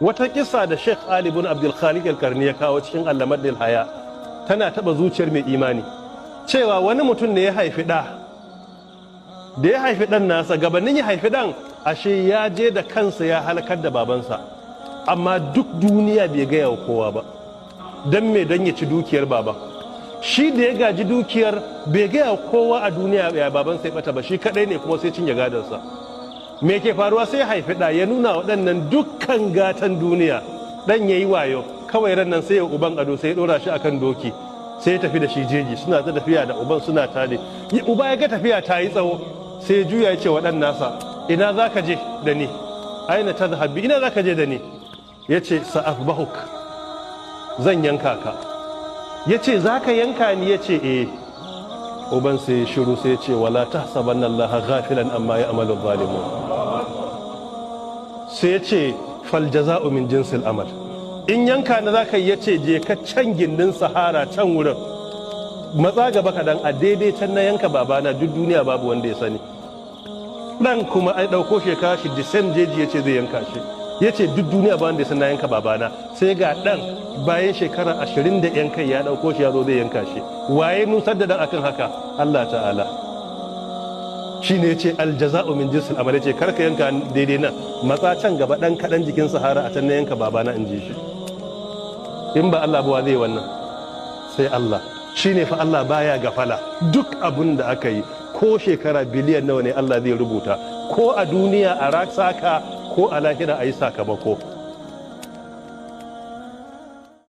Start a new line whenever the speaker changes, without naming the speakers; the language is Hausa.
wata kisa da Sheikh Ali ibn Abdul Khaliq al-Karni ya kawo cikin Allamadil Haya tana taba zuciyar mai imani, cewa wani mutum ne ya haifi da ya haifi dan nasa, gabanin ya haifi dan ashe ya je da kansa ya halakar da babansa, amma duk duniya bai gaya wa kowa ba. Dan me? Dan ya ci dukiyar baban. Shi da ya gaji dukiyar bai gaya kowa a duniya ya baban sai bata ba, shi kadai ne kuma sai cinye gadansa. Me ke faruwa? sai haifi da ya nuna waɗannan dukkan gatan duniya, dan yayi wayo kawai ran nan sai ya uban ado, sai ya dora shi akan doki, sai ya tafi da shi jeji, suna ta tafiya da uban suna tare. Uba ya ga tafiya ta yi tsawo, sai ya juya ya ce wa dan nasa, ina zaka je da ni? Aina tadhhabi? Ina zaka je da ni? Yace sa'afbahuk, zan yanka ka. Ya ce za ka yanka ni? Ya ce eh. Uban sai shiru sai ce wala tahsabanna allaha ghafilan amma ya'malu zalimun. Sai ya ce fal jaza'u min jinsil amal. In yanka na za ka yi, ya ce je ka can gindin sahara can wurin, matsa gaba kaɗan, a daidai can na yanka babana, duk duniya babu wanda ya sani. Dan kuma ai ɗauko shekara shi disen jeji ya ce zai yanka shi, ya ce duk duniya ba wanda ya san na yanka babana. Sai ga dan bayan shekara 20 da yan kai ya dauko shi ya zo zai yanka shi. Waye nusar da dan akan haka? Allah ta'ala. Shine yace aljaza'u min jinsil amal, yace karka yanka daidai nan, matsa can gaba dan kadan jikin sahara a can na yanka babana in ji shi. In ba Allah ba zai wannan? Sai Allah. Shine fa Allah baya gafala. Duk abun da aka yi, ko shekara biliyan nawa ne Allah zai rubuta, ko a duniya a saka ko a lahira a yi sakamako.